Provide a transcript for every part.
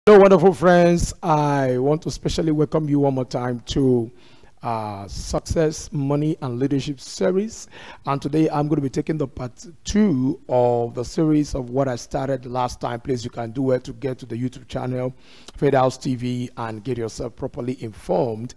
Hello, wonderful friends. I want to specially welcome you one more time to Success, Money, and Leadership series. And today I'm going to be taking the part 2 of the series of what I started last time. Please, you can do it to get to the YouTube channel, FaithhouseTv, and get yourself properly informed.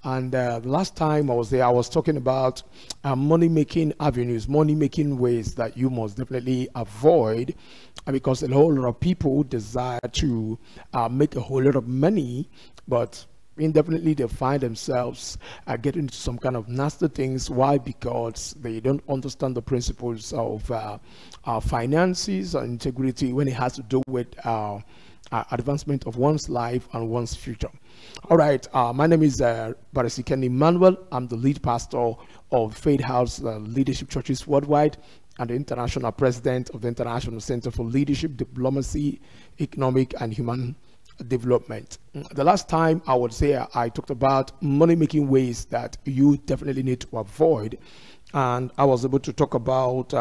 And the last time I was there, I was talking about money-making avenues, money-making ways that you must definitely avoid, because a whole lot of people desire to make a whole lot of money, but indefinitely they find themselves getting into some kind of nasty things. Why? Because they don't understand the principles of finances and integrity when it has to do with advancement of one's life and one's future. All right, my name is Barr.Ikenna Emmanuel. I'm the lead pastor of Faithhouse Leadership Churches Worldwide and the international president of the International Center for Leadership, Diplomacy, Economic, and Human Development. The last time I would say I talked about money-making ways that you definitely need to avoid, and I was able to talk about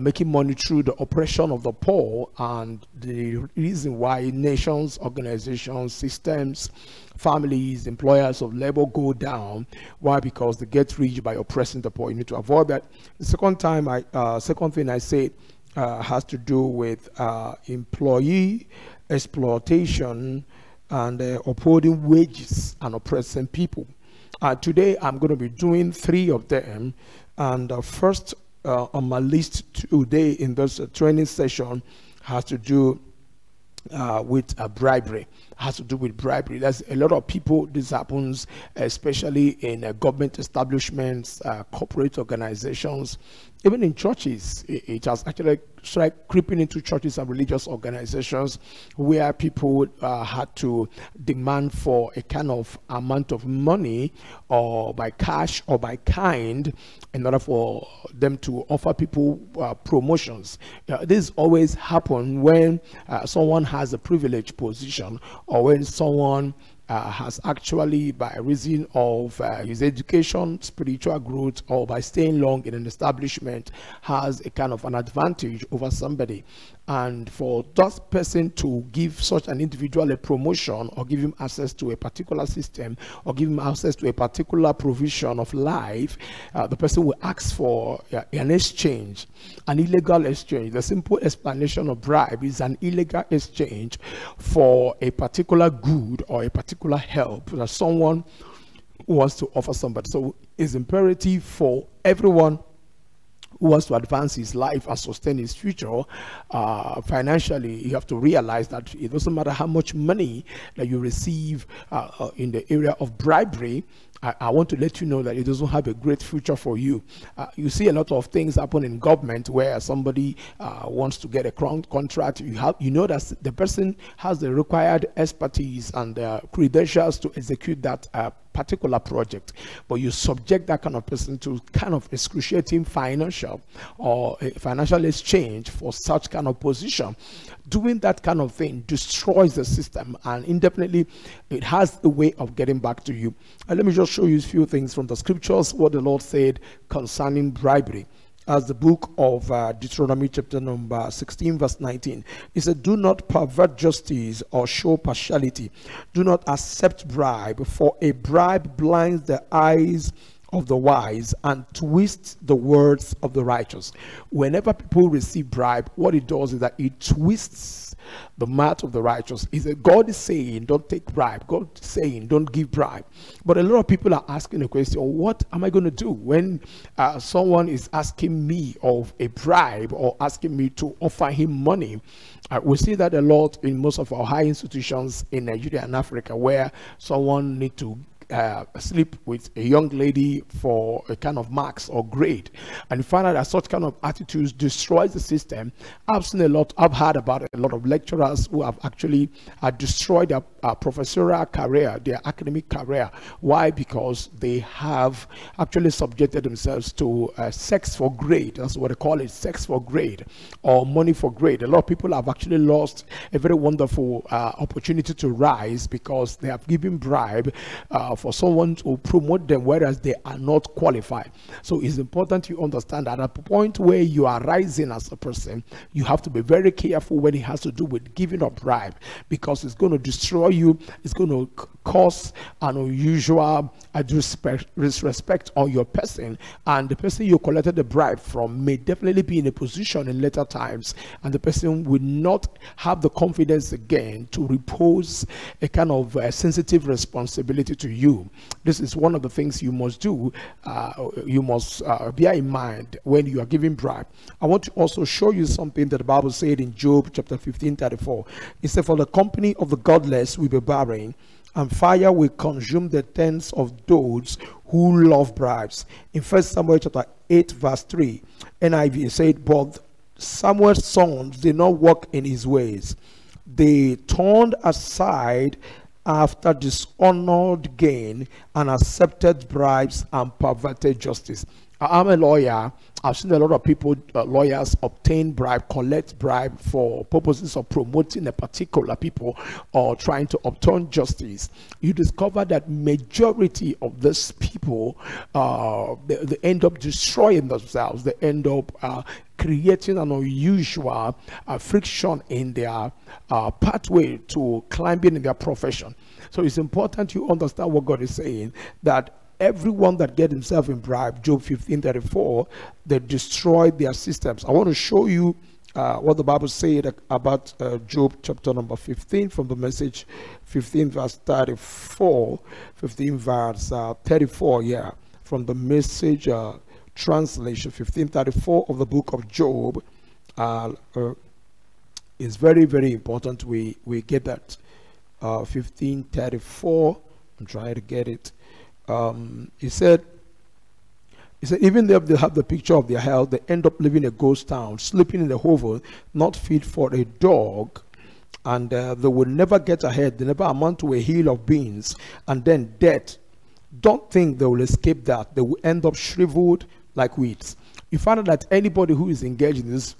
making money through the oppression of the poor and the reason why nations, organizations, systems, families, employers of labor go down. Why? Because they get rich by oppressing the poor. You need to avoid that. The second thing I said has to do with employee exploitation and upholding wages and oppressing people. Today I'm going to be doing 3 of them, and first on my list today in this training session has to do with bribery. Has to do with bribery. There's a lot of people, this happens especially in government establishments, corporate organizations, even in churches. It has actually started creeping into churches and religious organizations where people had to demand for a kind of amount of money, or by cash or by kind, in order for them to offer people promotions. This always happens when someone has a privileged position, or when someone has actually, by reason of his education, spiritual growth, or by staying long in an establishment, has a kind of an advantage over somebody. And for that person to give such an individual a promotion, or give him access to a particular system, or give him access to a particular provision of life, the person will ask for an exchange, an illegal exchange. The simple explanation of bribe is an illegal exchange for a particular good or a particular help that someone wants to offer somebody. So it's imperative for everyone who wants to advance his life and sustain his future financially. You have to realize that it doesn't matter how much money that you receive in the area of bribery. I want to let you know that it doesn't have a great future for you. You see a lot of things happen in government where somebody wants to get a contract. You know that the person has the required expertise and credentials to execute that particular project, but you subject that kind of person to kind of excruciating financial or financial exchange for such kind of position. Doing that kind of thing destroys the system, and indefinitely it has a way of getting back to you. Let me just show you a few things from the scriptures, what the Lord said concerning bribery. As the book of Deuteronomy chapter number 16 verse 19, he said, "Do not pervert justice or show partiality. Do not accept bribe, for a bribe blinds the eyes of the wise and twists the words of the righteous." Whenever people receive bribe, what it does is that it twists the mouth of the righteous. Is that God is saying, don't take bribe. God is saying, don't give bribe. But a lot of people are asking the question, what am I going to do when someone is asking me of a bribe, or asking me to offer him money? We see that a lot in most of our high institutions in Nigeria and Africa, where someone needs to sleep with a young lady for a kind of marks or grade, and you find out that such kind of attitudes destroys the system. I've seen a lot, I've heard about a lot of lecturers who have actually destroyed their professorial career, their academic career. Why? Because they have actually subjected themselves to sex for grade. That's what they call it, sex for grade, or money for grade. A lot of people have actually lost a very wonderful opportunity to rise because they have given bribe for someone to promote them, whereas they are not qualified. So it's important you understand that at the point where you are rising as a person, you have to be very careful when it has to do with giving a bribe, because it's going to destroy you. It's going to cause an unusual disrespect on your person, and the person you collected the bribe from may definitely be in a position in later times, and the person will not have the confidence again to repose a kind of sensitive responsibility to you. This is one of the things you must do. You must bear in mind when you are giving bribe. I want to also show you something that the Bible said in Job chapter 15:34. It said, "For the company of the godless will be barren, and fire will consume the tents of those who love bribes." In 1 Samuel chapter 8 verse 3, NIV said, "But Samuel's sons did not walk in his ways. They turned aside after dishonored gain and accepted bribes and perverted justice." I'm a lawyer. I've seen a lot of people, lawyers, obtain bribe, collect bribe for purposes of promoting a particular people or trying to obtain justice. You discover that majority of these people, they end up destroying themselves. They end up creating an unusual friction in their pathway to climbing in their profession. So it's important you understand what God is saying, that everyone that get himself in bribe, Job 15:34, they destroyed their systems. I want to show you what the Bible said about Job chapter number 15 from the Message 15 verse 34, 15 verse 34, yeah, from the Message translation 15:34 of the book of Job. Is very, very important we get that. 15:34, I'm trying to get it. He said, even if they have the picture of their health, they end up living a ghost town, sleeping in the hovel, not fit for a dog, and they will never get ahead. They never amount to a hill of beans, and then death. Don't think they will escape that. They will end up shriveled like weeds. You find out that anybody who is engaged in this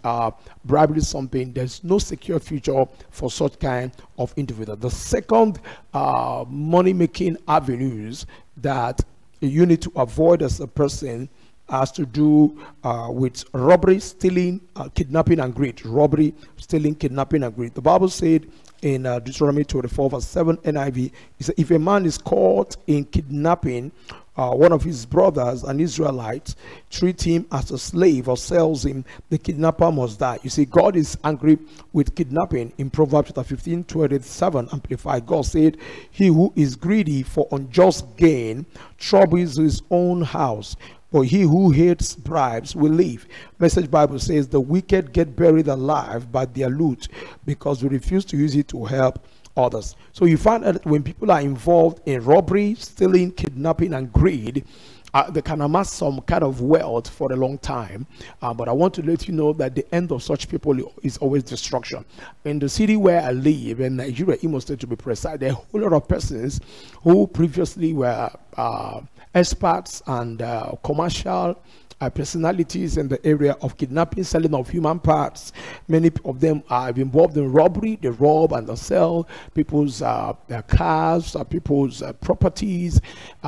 bribery something, there's no secure future for such kind of individual. The second money-making avenues that you need to avoid as a person has to do with robbery, stealing, kidnapping, and greed. Robbery, stealing, kidnapping, and greed. The Bible said in Deuteronomy 24 verse 7 NIV, it said, "If a man is caught in kidnapping one of his brothers, an Israelite, treat him as a slave or sells him, the kidnapper must die." You see, God is angry with kidnapping. In Proverbs chapter 15:27 Amplified, God said, "He who is greedy for unjust gain troubles his own house, but he who hates bribes will live." Message Bible says, "The wicked get buried alive by their loot because they refuse to use it to help others." So you find that when people are involved in robbery, stealing, kidnapping, and greed, they can amass some kind of wealth for a long time. But I want to let you know that the end of such people is always destruction. In the city where I live, in Nigeria, Imo State to be precise, there are a whole lot of persons who previously were experts and commercial personalities in the area of kidnapping, selling of human parts. Many of them are involved in robbery. They rob and they sell people's their cars, people's properties.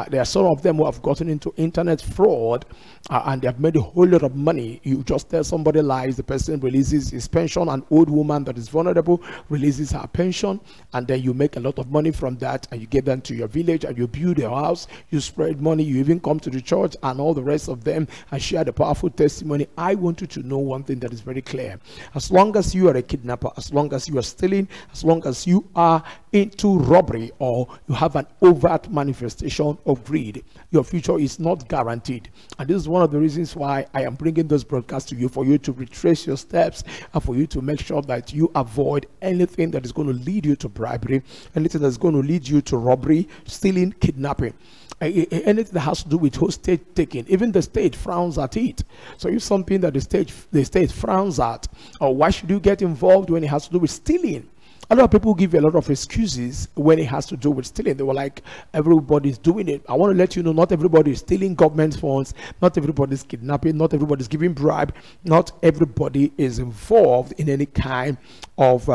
There are some of them who have gotten into internet fraud and they have made a whole lot of money. You just tell somebody lies, the person releases his pension. An old woman that is vulnerable releases her pension, and then you make a lot of money from that, and you get them to your village and you build a house, you spread money, you even come to the church and all the rest of them and share the powerful testimony. I want you to know one thing that is very clear. As long as you are a kidnapper, as long as you are stealing, as long as you are into robbery or you have an overt manifestation of greed, your future is not guaranteed. And this is one of the reasons why I am bringing this broadcast to you, for you to retrace your steps and for you to make sure that you avoid anything that is going to lead you to bribery, anything that's going to lead you to robbery, stealing, kidnapping. Anything that has to do with hostage taking. Even the state frowns at it. So if something that the state frowns at, or why should you get involved when it has to do with stealing? A lot of people give a lot of excuses when it has to do with stealing. They were like, everybody's doing it. I want to let you know, not everybody is stealing government funds, not everybody is kidnapping, not everybody is giving bribe, not everybody is involved in any kind of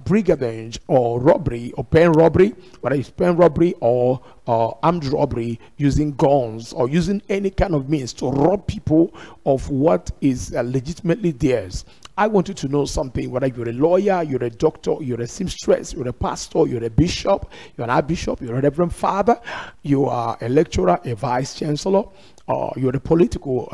brigandage or robbery or pen robbery, whether it's pen robbery or armed robbery, using guns or using any kind of means to rob people of what is legitimately theirs. I want you to know something, whether you're a lawyer, you're a doctor, you're a seamstress, you're a pastor, you're a bishop, you're an archbishop, you're a reverend father, you are a lecturer, a vice chancellor, you're a political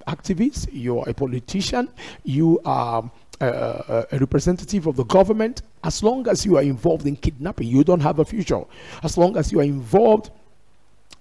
activist, you're a politician, you are a representative of the government. As long as you are involved in kidnapping, you don't have a future. As long as you are involved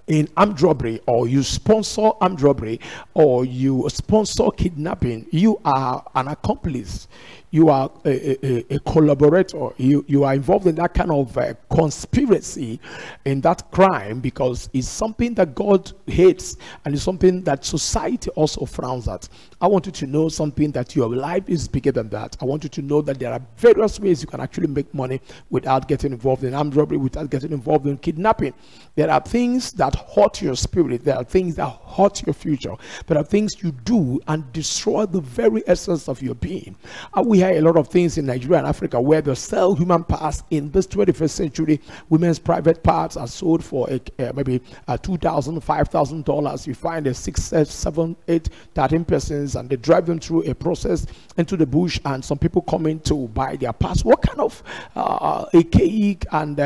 in armed robbery, or you sponsor armed robbery, or you sponsor kidnapping, you are an accomplice. You are a collaborator. You are involved in that kind of conspiracy, in that crime, because it's something that God hates and it's something that society also frowns at. I want you to know something, that your life is bigger than that. I want you to know that there are various ways you can actually make money without getting involved in armed robbery, without getting involved in kidnapping. There are things that hurt your spirit. There are things that hurt your future. There are things you do and destroy the very essence of your being. We hear a lot of things in Nigeria and Africa where they sell human parts. In this 21st century, women's private parts are sold for maybe $2,000, $5,000. You find 6, 7, 8, 13 persons, and they drive them through a process into the bush, and some people come in to buy their parts. What kind of archaic and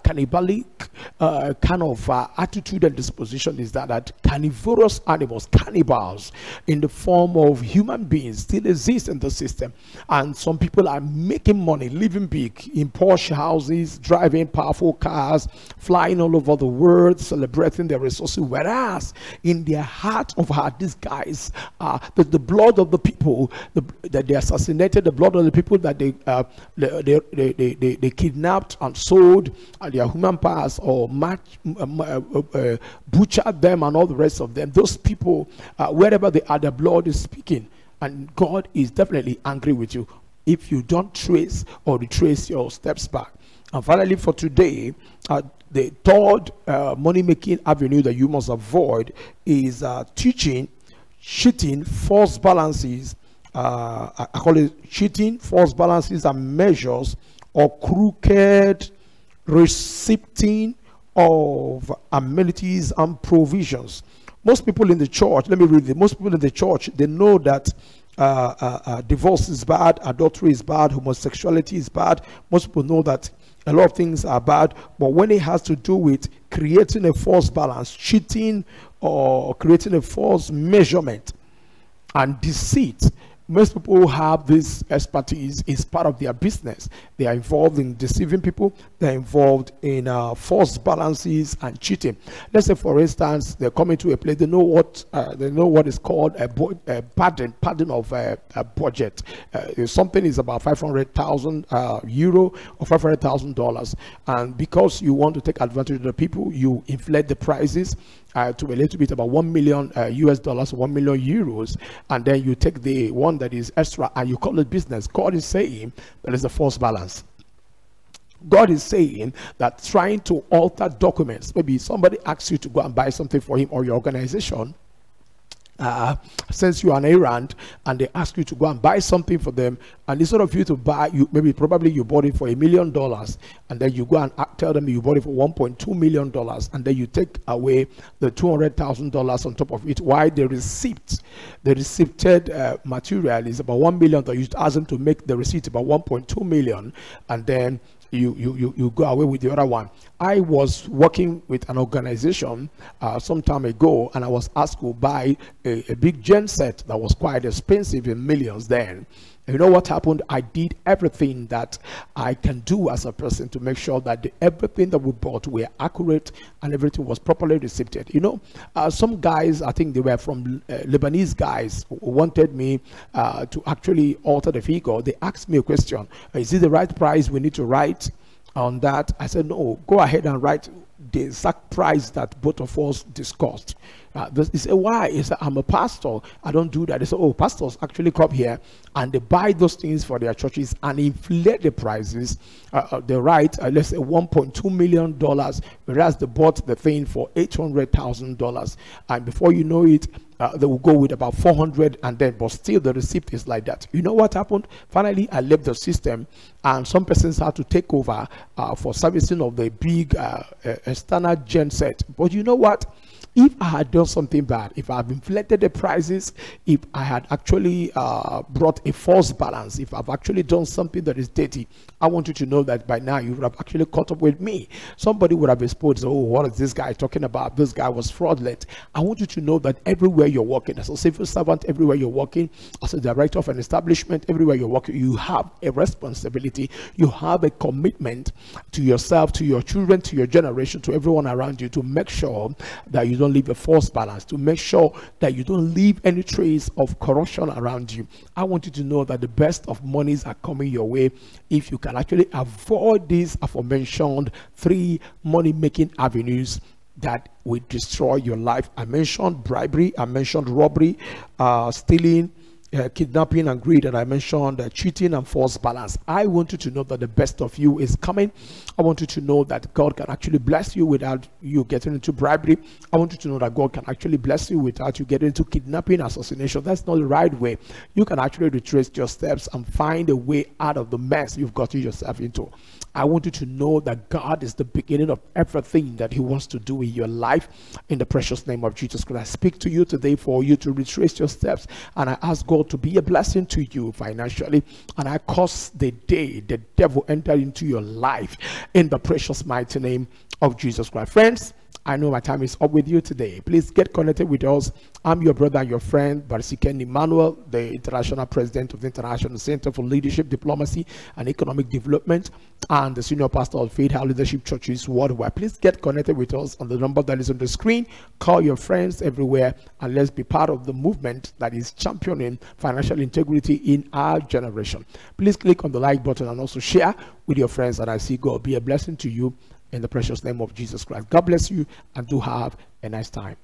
cannibalic kind of attitude and disposition is that carnivorous animals, cannibals in the form of human beings, still exist in the system? And some people are making money, living big in posh houses, driving powerful cars, flying all over the world, celebrating their resources, whereas in their heart of heart, these guys, the blood of the people that they assassinated, the blood of the people that they kidnapped and sold, and their human parts, or butchered them and all the rest of them, those people, wherever they are, their blood is speaking, and God is definitely angry with you if you don't trace or retrace your steps back. And finally, for today, the third money-making avenue that you must avoid is teaching, cheating, false balances. I call it cheating, false balances and measures, or crooked receipting of amenities and provisions. Most people in the church, let me read it. Most people in the church, they know that divorce is bad, adultery is bad, homosexuality is bad. Most people know that a lot of things are bad, but when it has to do with creating a false balance, cheating, or creating a false measurement and deceit, most people who have this expertise, is part of their business. They are involved in deceiving people. They're involved in false balances and cheating. Let's say, for instance, they're coming to a place. They know what is called a pattern of a budget. If something is about 500,000 euro or $500,000, and because you want to take advantage of the people, you inflate the prices to a little bit, about $1 million US dollars, 1 million euros, and then you take the one that is extra and you call it business. God is saying there is a false balance. God is saying that trying to alter documents, maybe somebody asks you to go and buy something for him or your organization, sends you an errand, and they ask you to go and buy something for them, and instead of you to buy, probably you bought it for $1 million, and then you go and tell them you bought it for $1.2 million, and then you take away the $200,000 on top of it, while the receipted material is about $1 million. That you ask them to make the receipt about $1.2 million, and then you go away with the other one. I was working with an organization some time ago, and I was asked to buy a big gen set that was quite expensive, in millions then. And you know what happened? I did everything that I can do as a person to make sure that everything that we bought were accurate and everything was properly received. You know, some guys, I think they were from Lebanese guys, who wanted me to actually alter the figure. They asked me a question: is it the right price we need to write on that? I said, no, go ahead and write the exact price that both of us discussed. He said, why? He said, I'm a pastor. I don't do that. They said, oh, pastors actually come here and they buy those things for their churches and inflate the prices. They write, let's say $1.2 million, whereas they bought the thing for $800,000. And before you know it, they will go with about 400, and then, but still the receipt is like that. You know what happened? Finally, I left the system, and some persons had to take over for servicing of the big external gen set. But you know what? If I had done something bad, if I had inflated the prices, if I had actually brought a false balance, if I've actually done something that is dirty, I want you to know that by now you would have actually caught up with me. Somebody would have exposed, oh, what is this guy talking about? This guy was fraudulent. I want you to know that everywhere you're working, as a civil servant, everywhere you're working, as a director of an establishment, everywhere you're working, you have a responsibility. You have a commitment to yourself, to your children, to your generation, to everyone around you, to make sure that you don't leave a false balance, to make sure that you don't leave any trace of corruption around you. I want you to know that the best of monies are coming your way if you can actually avoid these aforementioned 3 money-making avenues that will destroy your life. I mentioned bribery, I mentioned robbery, stealing, kidnapping and greed, and I mentioned cheating and false balance. I want you to know that the best of you is coming. I want you to know that God can actually bless you without you getting into bribery. I want you to know that God can actually bless you without you getting into kidnapping, assassination. That's not the right way. You can actually retrace your steps and find a way out of the mess you've gotten yourself into. I want you to know that God is the beginning of everything that he wants to do in your life, in the precious name of Jesus Christ. I speak to you today for you to retrace your steps, and I ask God to be a blessing to you financially, and I cause the day the devil entered into your life in the precious mighty name of Jesus Christ. Friends, I know my time is up with you today. Please get connected with us. I'm your brother and your friend, Barr.Ikenna Emmanuel, the International President of the International Center for Leadership, Diplomacy, and Economic Development, and the Senior Pastor of Faithhouse Leadership Churches worldwide. Please get connected with us on the number that is on the screen. Call your friends everywhere, and let's be part of the movement that is championing financial integrity in our generation. Please click on the like button and also share with your friends, and I see God be a blessing to you in the precious name of Jesus Christ. God bless you, and do have a nice time.